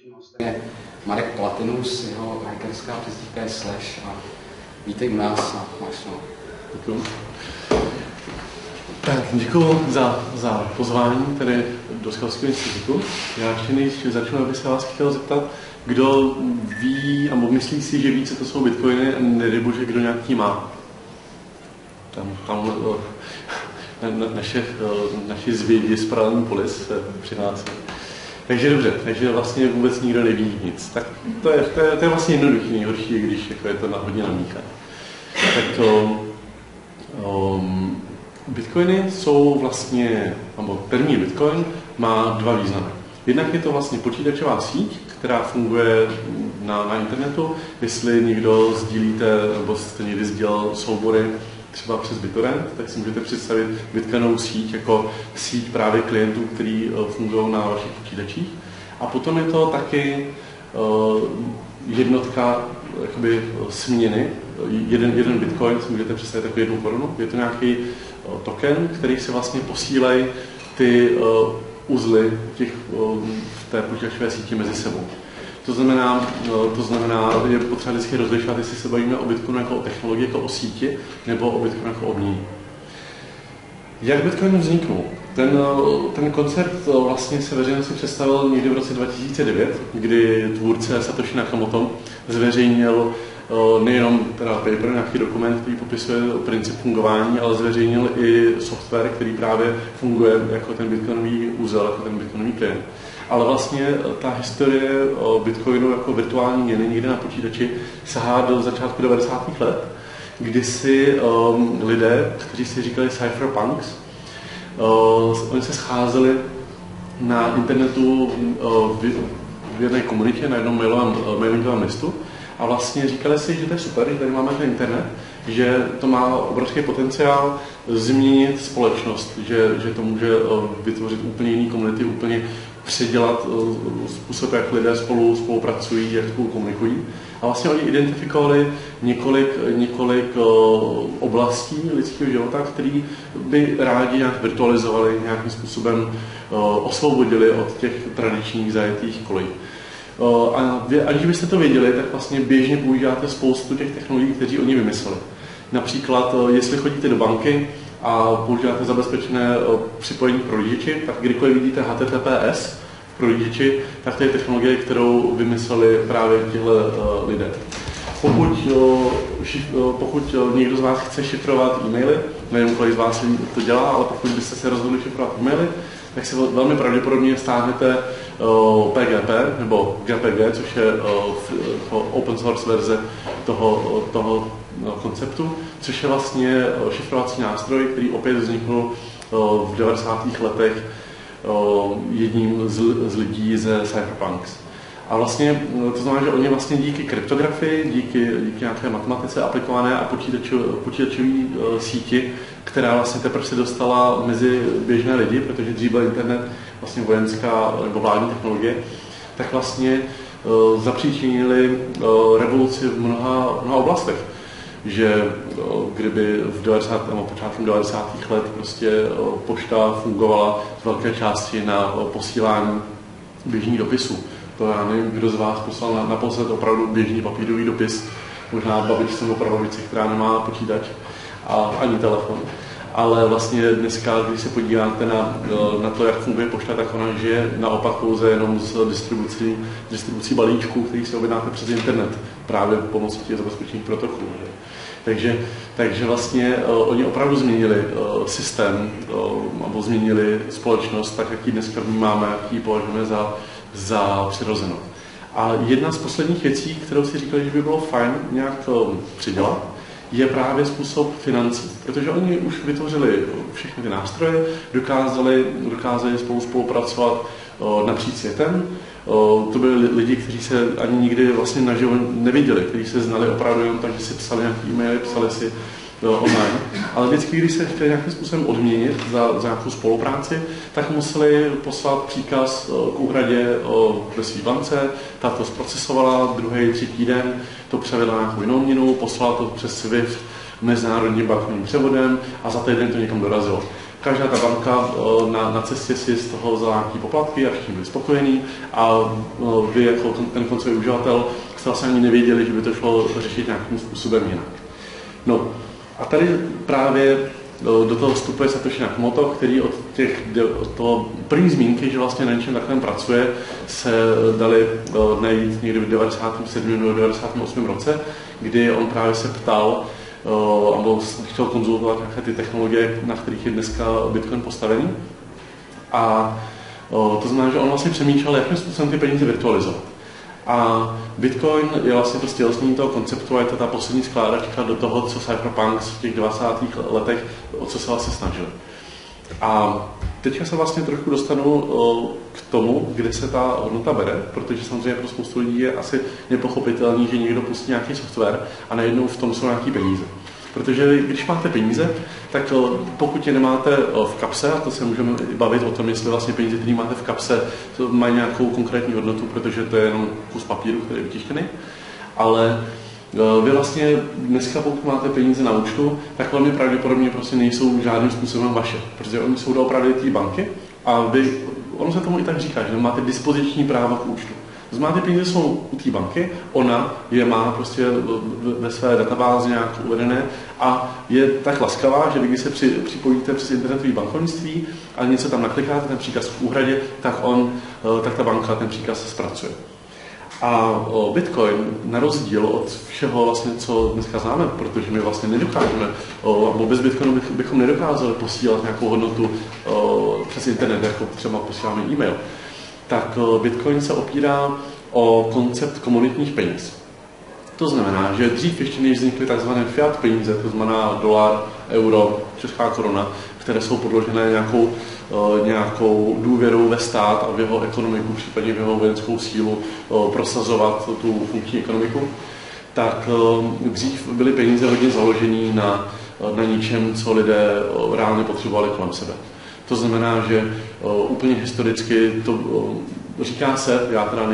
dnešním hostem je Marek Platinus, jeho hackerská přezdívka je Slash a vítej u nás a máš slovo. Děkuju. Tak, děkuju za pozvání tady do Skalského institutu. Já ještě než začnu, abych se vás chtěl zeptat, kdo ví, nebo myslí si, že ví, co to jsou bitcoiny, a nedej bože, kdo nějaký má. Tam naši zvědi z paralelní polis se přihlásí. Takže dobře, takže vlastně vůbec nikdo neví nic. Tak to je vlastně jednoduchý, nejhorší, když jako je to hodně namíchané. Tak to, bitcoiny jsou vlastně, nebo termín bitcoin má dva významy. Jednak je to vlastně počítačová síť, která funguje na internetu. Jestli někdo sdílíte, nebo jste někdy sdílel soubory třeba přes BitTorrent, tak si můžete představit bitcoinovou síť jako síť právě klientů, který fungují na vašich počítačích. A potom je to taky jednotka jakoby směny. Jeden bitcoin si můžete představit jako 1 korunu. Je to nějaký token, který se vlastně posílají ty uzly v té počítačové síti mezi sebou. To znamená, je potřeba vždycky rozlišovat, jestli se bavíme o Bitcoinu jako o technologii, jako o síti, nebo o Bitcoinu jako o mění. Jak Bitcoin vzniknul? Ten koncept vlastně se veřejnosti představil někdy v roce 2009, kdy tvůrce Satoshi Nakamoto zveřejnil nejenom paper, nějaký dokument, který popisuje princip fungování, ale zveřejnil i software, který právě funguje jako ten bitcoinový úzel, jako ten bitcoinový klient. Ale vlastně ta historie Bitcoinu jako virtuální měny někde na počítači sahá do začátku 90. let, kdy si lidé, kteří si říkali cypherpunks, oni se scházeli na internetu v jedné komunitě, na jednom mailingovém listu a vlastně říkali si, že to je super, že tady máme ten internet, že to má obrovský potenciál změnit společnost, že to může vytvořit úplně jiný komunity, úplně předělat způsob, jak lidé spolupracují, jak spolu komunikují. A vlastně oni identifikovali několik oblastí lidského života, které by rádi nějak virtualizovali, nějakým způsobem osvobodili od těch tradičních zajetých kolejí. Aniž byste to věděli, tak vlastně běžně používáte spoustu těch technologií, které oni vymysleli. Například, jestli chodíte do banky a používáte zabezpečené připojení k prohlížeči, tak kdykoliv vidíte HTTPS v prohlížeči, tak to je technologie, kterou vymysleli právě tihle lidé. Pokud někdo z vás chce šifrovat e-maily, nevím, kolik z vás to dělá, ale pokud byste se rozhodli šifrovat e-maily, tak si velmi pravděpodobně stáhnete PGP nebo GPG, což je open source verze toho konceptu, což je vlastně šifrovací nástroj, který opět vznikl v 90. letech jedním z lidí ze Cypherpunks. A vlastně to znamená, že oni vlastně díky kryptografii, díky nějaké matematice aplikované a počítačové síti, která vlastně teprve se dostala mezi běžné lidi, protože dřív byl internet vlastně vojenská nebo vládní technologie, tak vlastně zapříčinili revoluci v mnoha oblastech. Že kdyby v 90. nebo počátkem 90. let prostě pošta fungovala z velké části na posílání běžných dopisů. To já nevím, kdo z vás poslal naposled opravdu běžný papírový dopis, možná babičce nebo prababičce, která nemá počítač a ani telefon. Ale vlastně dneska, když se podíváte na to, jak funguje pošta, tak ona žije naopak pouze jenom z distribucí balíčků, který si objednáte přes internet, právě pomocí těch zabezpečených protokolů. Takže vlastně oni opravdu změnili systém, nebo změnili společnost, tak jak ji dneska vnímáme, jak ji považujeme za přirozenou. A jedna z posledních věcí, kterou si říkali, že by bylo fajn nějak přidělat, je právě způsob financí. Protože oni už vytvořili všechny ty nástroje, dokázali spolupracovat napříč světem. To byli lidi, kteří se ani nikdy vlastně naživo neviděli, kteří se znali opravdu jenom tak, že si psali nějaký e-maily, psali si online. Ale vždycky, když se chtěli nějakým způsobem odměnit za nějakou spolupráci, tak museli poslat příkaz k úhradě ve své bance, ta to zprocesovala, druhý, třetí den to převedla nějakou jinou měnu, poslala to přes SWIFT mezinárodním bankovním převodem a za týden to někam dorazilo. každá ta banka na cestě si z toho vzala nějaký poplatky a všichni byli spokojení a vy jako ten koncový uživatel jste vlastně ani nevěděli, že by to šlo řešit nějakým způsobem jinak. No a tady právě do toho vstupuje Satoshi Nakamoto, který od toho první zmínky, že vlastně na něčem takovém pracuje, se dali najít někdy v 97. nebo 98. roce, kdy on právě se ptal a chtěl konzultovat nějaké ty technologie, na kterých je dneska Bitcoin postavený. A to znamená, že on vlastně přemýšlel, jakým způsobem ty peníze virtualizovat. A Bitcoin je vlastně to stělesnění toho konceptu a je to ta poslední skládačka do toho, co Cypherpunks v těch 20. letech, o co se vlastně snažili. A teďka se vlastně trochu dostanu k tomu, kde se ta hodnota bere, protože samozřejmě pro spoustu lidí je asi nepochopitelný, že někdo pustí nějaký software a najednou v tom jsou nějaký peníze. Protože když máte peníze, tak pokud je nemáte v kapse, a to se můžeme bavit o tom, jestli vlastně peníze, které máte v kapse, mají nějakou konkrétní hodnotu, protože to je jenom kus papíru, který je vytištěný, ale vy vlastně dneska, pokud máte peníze na účtu, tak velmi pravděpodobně prostě nejsou žádným způsobem vaše, protože oni jsou doopravdy té banky a ono se tomu i tak říká, že máte dispoziční práva k účtu. To znamená, ty peníze jsou u té banky, ona je má prostě ve své databázi nějak uvedené a je tak laskavá, že když se připojíte přes internetové bankovnictví a něco tam naklikáte, ten příkaz k úhradě, tak ta banka ten příkaz zpracuje. A Bitcoin, na rozdíl od všeho vlastně, co dneska známe, protože my vlastně nedokážeme, nebo bez Bitcoinu bychom nedokázali posílat nějakou hodnotu přes internet, jako třeba posíláme e-mail, tak Bitcoin se opírá o koncept komoditních peněz. To znamená, že dřív ještě než vznikly tzv. Fiat peníze, to znamená dolar, euro, česká koruna, které jsou podložené nějakou důvěrou ve stát a v jeho ekonomiku, případně v jeho vojenskou sílu prosazovat tu funkční ekonomiku, tak dřív byly peníze hodně založené na ničem, co lidé reálně potřebovali kolem sebe. To znamená, že úplně historicky to říká se, já teda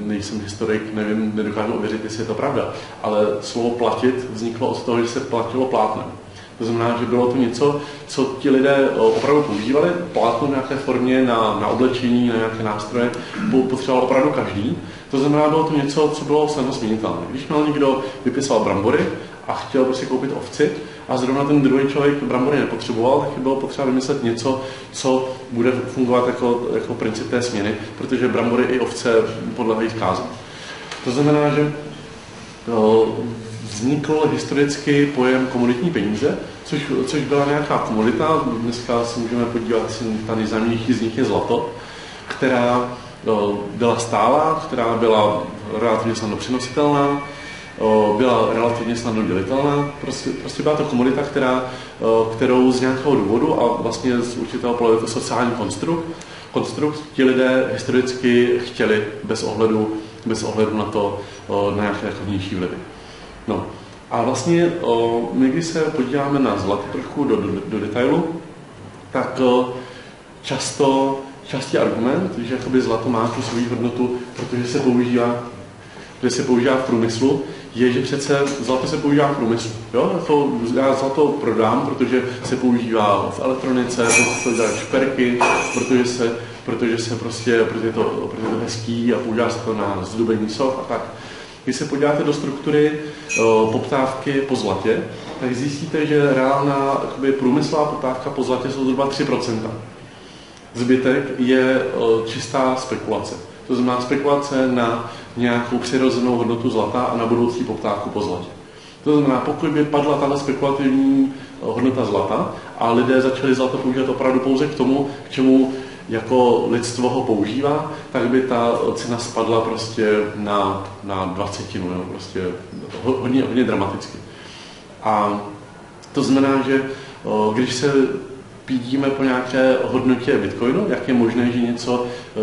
nejsem historik, nevím, nedokážu ověřit, jestli je to pravda, ale slovo platit vzniklo od toho, že se platilo plátnem. To znamená, že bylo to něco, co ti lidé opravdu používali, plátno v nějaké formě na oblečení, na nějaké nástroje, potřeboval opravdu každý. To znamená, bylo to něco, co bylo snadno změnitelné. Když měl někdo vypisoval brambory a chtěl prostě koupit ovci a zrovna ten druhý člověk brambory nepotřeboval, tak bylo potřeba vymyslet něco, co bude fungovat jako princip té směny, protože brambory i ovce podléhají zkázu. To znamená, že vznikl historicky pojem komoditní peníze, což byla nějaká komodita. Dneska se můžeme podívat, ta nejznámější z nich je zlato, která byla stálá, která byla relativně snadno přenositelná, byla relativně snadno dělitelná. Prostě byla to komodita, kterou z nějakého důvodu a vlastně z určitého pohledu to sociální konstrukt, ti lidé historicky chtěli bez ohledu na nějaké vnější vlivy. No. A vlastně, my když se podíváme na zlato trochu do detailu, tak častý argument, že jakoby zlato má tu svou hodnotu, protože se používá v průmyslu, je, že přece zlato se používá v průmyslu. Jo? Já zlato prodám, protože se používá v elektronice, protože se dělají šperky, protože je to hezký a používá se to na zdobení soch a tak. Když se podíváte do struktury poptávky po zlatě, tak zjistíte, že reálná průmyslová poptávka po zlatě jsou zhruba 3%. Zbytek je čistá spekulace. To znamená spekulace na nějakou přirozenou hodnotu zlata a na budoucí poptávku po zlatě. To znamená, pokud by padla tahle spekulativní hodnota zlata a lidé začali zlato používat opravdu pouze k tomu, k čemu jako lidstvo ho používá, tak by ta cena spadla prostě na 20, nebo prostě hodně dramaticky. A to znamená, že když se pídíme po nějaké hodnotě Bitcoinu, jak je možné,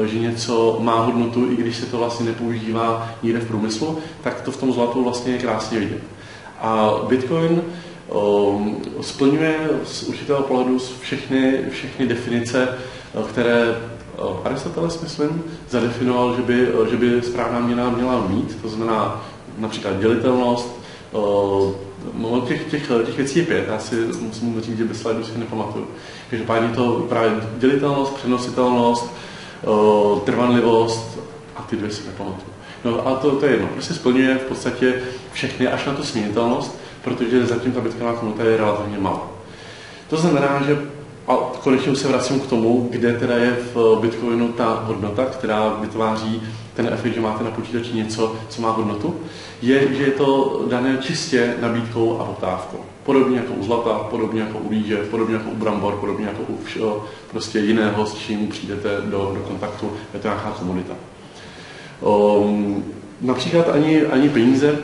že něco má hodnotu, i když se to vlastně nepoužívá nikde v průmyslu, tak to v tom zlatu vlastně je krásně vidět. A Bitcoin splňuje z určitého pohledu všechny definice, které Aristoteles, myslím, zadefinoval, že by správná měna měla mít, to znamená například dělitelnost, těch věcí je 5, já si musím říct, že bez slajdu si nepamatuju. Každopádně to právě dělitelnost, přenositelnost, trvanlivost a ty 2 si nepamatuju. No a to je jedno, prostě splňuje v podstatě všechny až na tu směnitelnost, protože zatím ta bitcoinová komunita je relativně malá. To znamená, že a konečně už se vracím k tomu, kde teda je v Bitcoinu ta hodnota, která vytváří ten efekt, že máte na počítači něco, co má hodnotu, je, že je to dané čistě nabídkou a poptávkou. Podobně jako u zlata, podobně jako u rýže, podobně jako u brambor, podobně jako u všeho prostě jiného, s čím přijdete do kontaktu, je to nějaká komodita. Například ani peníze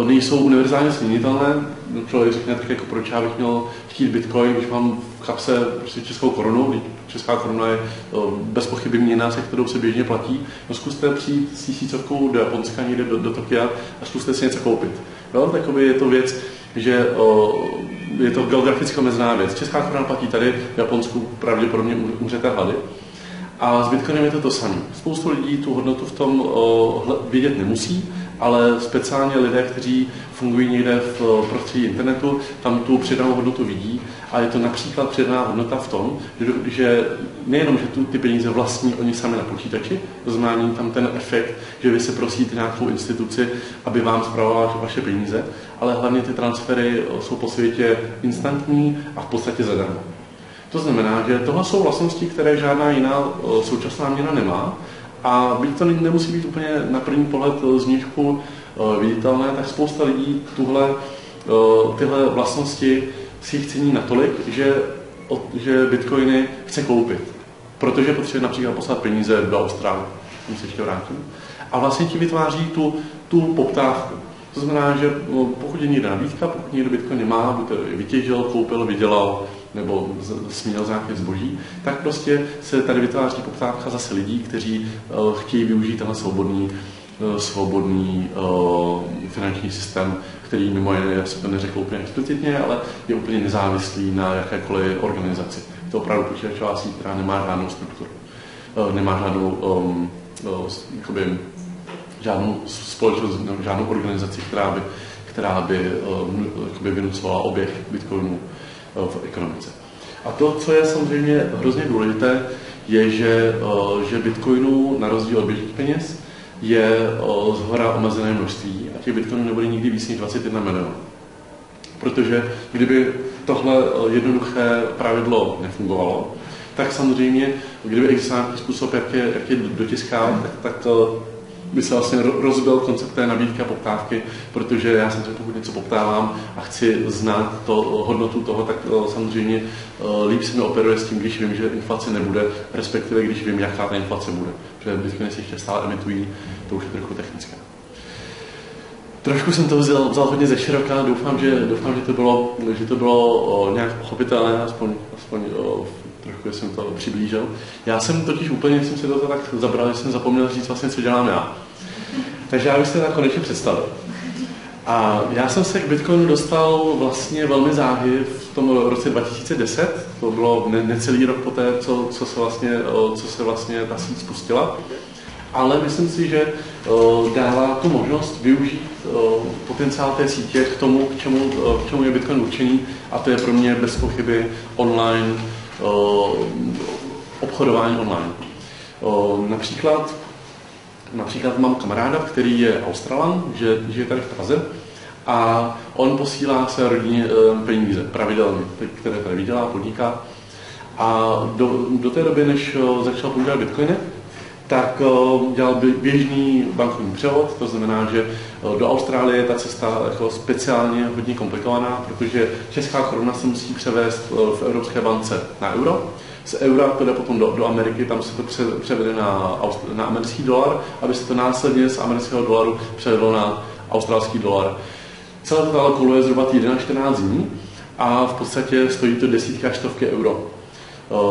nejsou univerzálně směnitelné. Člověk řekne tak, jako proč já bych měl chtít bitcoin, když mám v kapse prostě českou korunu. Česká koruna je bez pochyby měna, se kterou se běžně platí. No zkuste přijít s 1000 do Japonska, někde do Tokia a zkuste si něco koupit. Jo? Takový je to věc, že je to geografická omezená věc. Česká koruna platí tady, v Japonsku pravděpodobně umřete hlady. A s Bitcoinem je to samé. Spoustu lidí tu hodnotu v tom vědět nemusí, ale speciálně lidé, kteří fungují někde v prostředí internetu, tam tu přidanou hodnotu vidí a je to například přidaná hodnota v tom, že nejenom, že ty peníze vlastní oni sami na počítači, to znamená tam ten efekt, že vy se prosíte nějakou instituci, aby vám spravovala vaše peníze, ale hlavně ty transfery jsou po světě instantní a v podstatě zadarmo. To znamená, že tohle jsou vlastnosti, které žádná jiná současná měna nemá a byť to nemusí být úplně na první pohled znížku viditelné, tak spousta lidí tyhle vlastnosti si jich cení natolik, že bitcoiny chce koupit, protože potřebuje například poslat peníze do Austrálie, tomu se ještě vrátím. A vlastně ti vytváří tu poptávku. To znamená, že pokud je někde nabídka, pokud někdo bitcoin nemá, buď to vytěžil, koupil, vydělal, nebo směl za nějaké zboží, tak prostě se tady vytváří poptávka zase lidí, kteří chtějí využít tenhle svobodný finanční systém, který mimo jiné se to neřekl úplně explicitně, ale je úplně nezávislý na jakékoliv organizaci. To opravdu počítačová síť, která nemá žádnou strukturu, nemá žádnou společnost, žádnou organizaci, která by vynucovala oběh bitcoinů v ekonomice. A to, co je samozřejmě hrozně důležité, je, že bitcoinů na rozdíl od běžných peněz je zhora omezené množství a těch bitcoinů nebude nikdy víc než 21 milionů. Protože kdyby tohle jednoduché pravidlo nefungovalo, tak samozřejmě, kdyby existoval nějaký způsob, jak je dotiská, tak by se vlastně rozbil koncept té nabídky a poptávky, protože já samozřejmě pokud něco poptávám a chci znát hodnotu toho, tak samozřejmě líp se mi operuje s tím, když vím, že inflace nebude, respektive když vím, jaká ta inflace bude. Protože bitcoiny se ještě stále emitují, to už je trochu technické. Trošku jsem to vzal hodně ze široka, doufám, že to bylo nějak pochopitelné, aspoň trošku jsem to přiblížil. Já jsem totiž úplně, jsem si to tak zabral, že jsem zapomněl říct vlastně, co dělám já. Takže já bych se tak konečně představil. A já jsem se k Bitcoinu dostal vlastně velmi záhy v tom roce 2010. To bylo necelý rok poté, co se vlastně ta síť spustila. Ale myslím si, že dává tu možnost využít potenciál té sítě k tomu, k čemu je Bitcoin určený, a to je pro mě bez pochyby online, obchodování online. Například mám kamaráda, který je Australan, žije tady v Praze a on posílá své rodině peníze pravidelně, které tady vydělá, podniká. A do té doby, než začal používat bitcoiny, tak dělal běžný bankovní převod, to znamená, že do Austrálie je ta cesta jako speciálně hodně komplikovaná, protože česká koruna se musí převést v Evropské bance na euro. Z eura to jde potom do Ameriky, tam se to převede na americký dolar, aby se to následně z amerického dolaru převedlo na australský dolar. Celé to ale koluje zhruba týden až 14 dní a v podstatě stojí to desítky až stovky euro,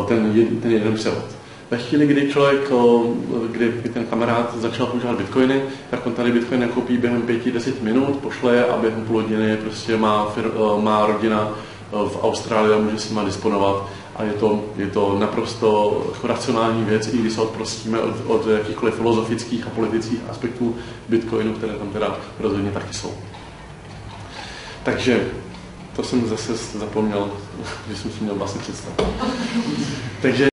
ten jeden převod. Ve chvíli, kdy ten kamarád začal používat bitcoiny, tak on tady bitcoin nakoupí během 5-10 minut, pošle je a během půl hodiny prostě má rodina v Austrálii a může s nima disponovat. A je to naprosto racionální věc, i když se odprostíme od jakýchkoliv filozofických a politických aspektů bitcoinu, které tam teda rozhodně taky jsou. Takže to jsem zase zapomněl, že jsem si měl vlastně představit. Takže